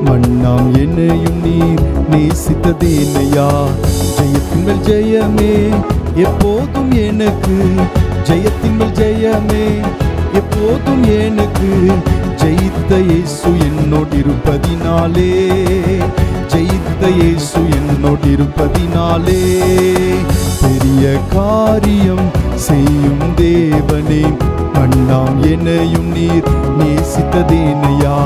மண்ணாம் என்னையும் நீர் நேசித்ததேனையா. ஜெயத்தின் மேல் ஜெயமே எப்போதும் எனக்கு, ஜெயத்தின் மேல் ஜெயமே எப்போதும் எனக்கு. ஜெயித்த இயேசு என்னோடு இருப்பதினாலே, ஜெயித்த இயேசு என்னோடு இருப்பதினாலே. பெரிய காரியம் செய்யும் தேவனே, மண்ணாம் என்னையும் நீர் நேசித்ததேனையா.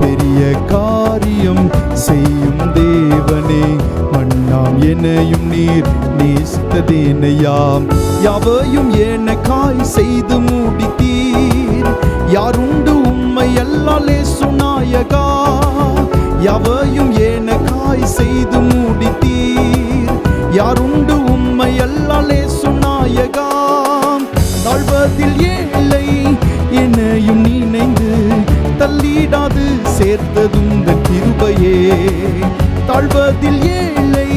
பெரிய காரியம் செய்யும் தேவனே, மண்ணாம் என்னையும் நீர் நேசித்ததேனையா. யாவையும் எனக்காய் செய்து முடித்தீர், யாருண்டு உம்மை அல்லால் இயேசு நாயகா. யாவையும் எனக்காய் செய்து முடித்தீர், யாருண்டு உம்மை அல்லால் இயேசு நாயகா. தாழ்வதில் ஏழை என்னையும் நினைந்து தள்ளிடாது சேர்த்ததுந்தன் கிருபையே. தாழ்வதில் ஏழை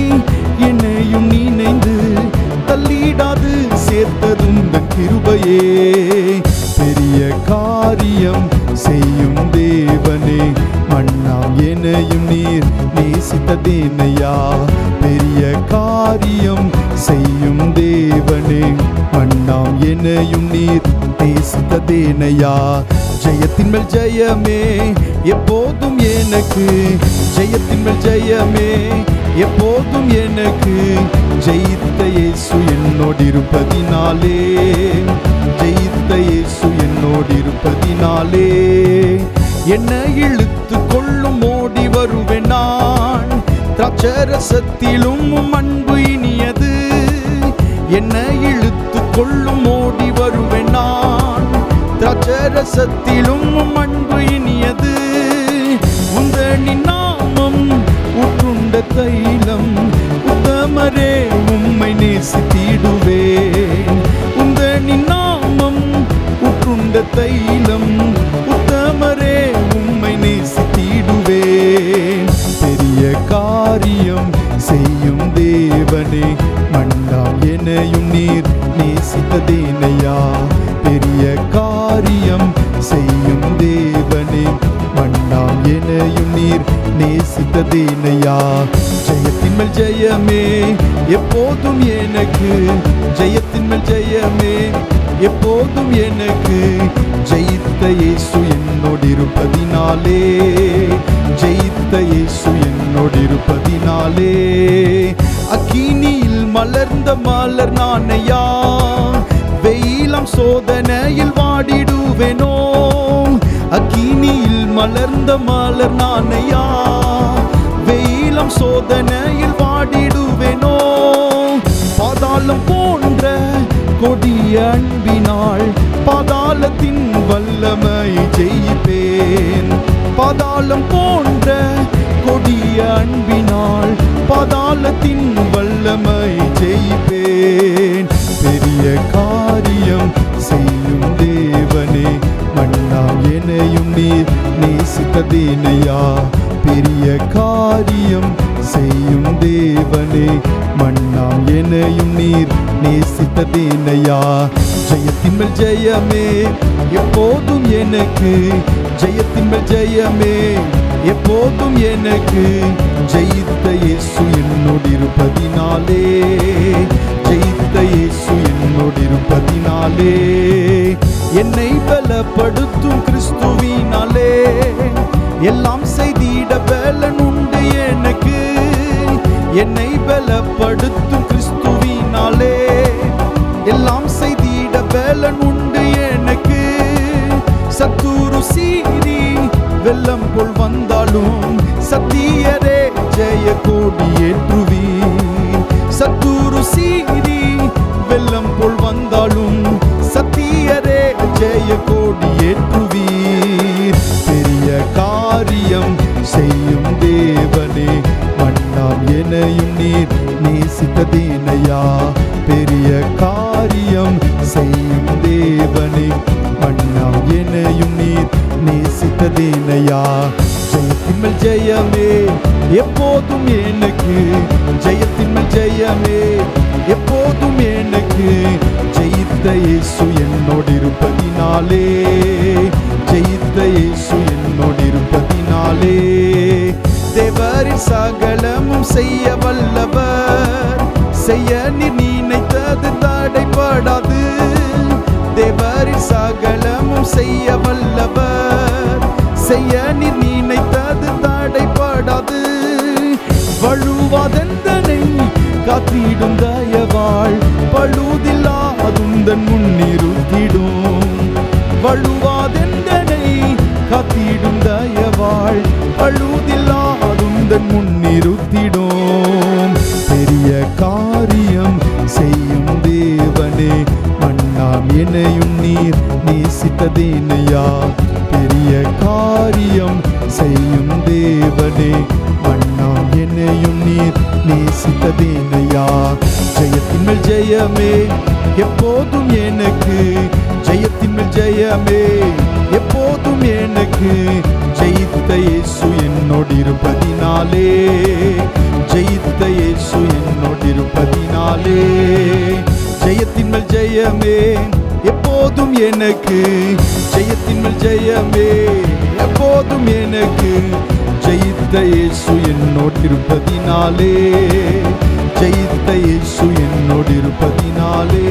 என்னையும் நினைந்து தள்ளிடாது சேர்த்ததுந்தன் கிருபையே. பெரிய காரியம் செய்யும் தேவனே, மண்ணாம் என்னையும் நீர் நேசித்ததேனையா. பெரிய காரியம் செய்யும் தேவனே, மண்ணாம் என்னையும் நீர் நேசித்ததேனையா. ஜெயத்தின் மேல் ஜெயமே எப்போதும் எனக்கு, ஜெயத்தின் மேல் ஜெயமே எப்போதும் எனக்கு. ஜெயித்த இயேசு என்னோடு இருப்பதினாலே, ஜெயித்த இயேசு என்னோடு இருப்பதினாலே. என்னை இழுத்து கொள்ளும் ஓடி வருவேன் நான், திராட்சரசத்திலும் அன்பு இனியது. என்னை இழுத்து கொள்ளும் ஓடி வருவேன் நான், திராட்சரசத்திலும் அன்பு இனியது. உந்தனின் நாமம் உற்றுண்ட தைலம், உத்தமரே உம்மை நேசித்திடுவேன். உந்தனின் நாமம் உற்றுண்ட தைலம், உத்தமரே உம்மை நேசித்திடுவேன். பெரிய காரியம் செய்யும் தேவனே, மண்ணாம் என்னையும் நீர் நேசித்ததேனையா. பெரிய காரியம் செய்யும் தேவனே, மண்ணாம் என்னையும் நீர் நேசித்ததேனையா. ஜெயத்தின் மேல் ஜெயமே எப்போதும் எனக்கு, ஜெயத்தின் மேல் ஜெயமே எப்போதும் எனக்கு. ஜெயித்த இயேசு என்னோடு இருப்பதினாலே, ஜெயித்த இயேசு என்னோடு இருப்பதினாலே. அக்கினியில் மலர்ந்த மலர் நானையா, வெயிலம் சோதனையில் வாடிடுவேனோ. அக்கினியில் மலர்ந்த மலர் நானையா, வெயிலம் சோதனையில் வாடிடுவேனோ. பாதாளம் போன்ற கொடிய அன்பினாள் பாதாளத்தின் வல்லமை ஜெயிப்பேன். பாதாளம் போன்ற கொடிய அன்பினாள் பாதாளத்தின் வல்லமை ஜெயிப்பேன். பெரிய காரியம் செய்யும் தேவனே, மண்ணாம் என்னையும் நீர் நேசித்ததேனையா. பெரிய காரியம் செய்யும் தேவனே, மண்ணாம் என்னையும் நீர் நேசித்ததேனையா. ஜெயத்தின் மேல் ஜெயமே எப்போதும் எனக்கு, ஜெயத்தின் மேல் ஜெயமே எப்போதும் எனக்கு. ஜெயித்த இயேசு என்னோடு இருப்பதினாலே, ஜெயித்த இயேசு என்னோடு இருப்பதினாலே. என்னை பலப்படுத்தும் கிறிஸ்துவினாலே, எல்லாம் செய்திட பலன் உண்டு எனக்கு. என்னை பலப்படுத்தும் கிறிஸ்துவினாலே, எல்லாம் செய்திட பலன் உண்டு எனக்கு. சத்துரு சீறி வெள்ளம் போல் வந்தாலும் சத்தியரே ஜெய கொடி ஏற்றுவீர். சத்துரு சீறி வெள்ளம் போல் வந்தாலும் சத்தியரே ஜெய கொடி ஏற்றுவீர். பெரிய காரியம் செய்யும் தேவனே, மண்ணாம் என்னையும் நீர் நேசித்ததேனையா. பெரிய காரியம் செய்யும் தேவனே, மண்ணாம் என்னையும் நீர் நேசித்ததேனையா. ஜெயத்தின் மேல் ஜெயமே எப்போதும் எனக்கு, ஜெயத்தின் மேல் ஜெயமே எப்போதும் எனக்கு. ஜெயித்த இயேசு என்னோடு இருப்பதினாலே, ஜெயித்த இயேசு என்னோடு இருப்பதினாலே. தேவரின் சகலமும் செய்ய வல்லவர், செய்ய நீர் நினைத்தது தடைபடாது. தேவரின் சகலமும் செய்ய வல்லவர், செய்ய நீர் நினைத்தது தடைபடாது. வழுவாதெந்தனை காத்திடும் தயவாள், பழுதில்லாதுந்தன் முன்னிறுத்திடும். வழுவாதெந்தனை காத்திடும் தயவாள், பழுதில்லாதுந்தன் முன்னிறுத்திடும். பெரிய காரியம் செய்யும் தேவனே, மன்னாம் என்னையும் நீர் நேசித்ததேனையா. பெரிய காரியம் செய்யும் தேவனே, மன்னாம் என்னையும் நீர் நேசித்ததேனையா. ஜெயத்தின் மேல் ஜெயமே எப்போதும் எனக்கு, ஜெயத்தின் மேல் ஜெயமே எப்போதும் எனக்கு. ஜெயித்த இயேசு என்னோடு இருப்பதினாலே, ஜெயித்த இயேசு என்னோடு இருப்பதினாலே. ஜெயத்தின் மேல் ஜெயமே எப்போதும் எனக்கு, ஜெயத்தின் மேல் ஜெயமே எப்போதும் எனக்கு. ஜெயித்த இயேசு என்னோடு இருப்பதினாலே, ஜெயித்த இயேசு என்னோடு இருப்பதினாலே.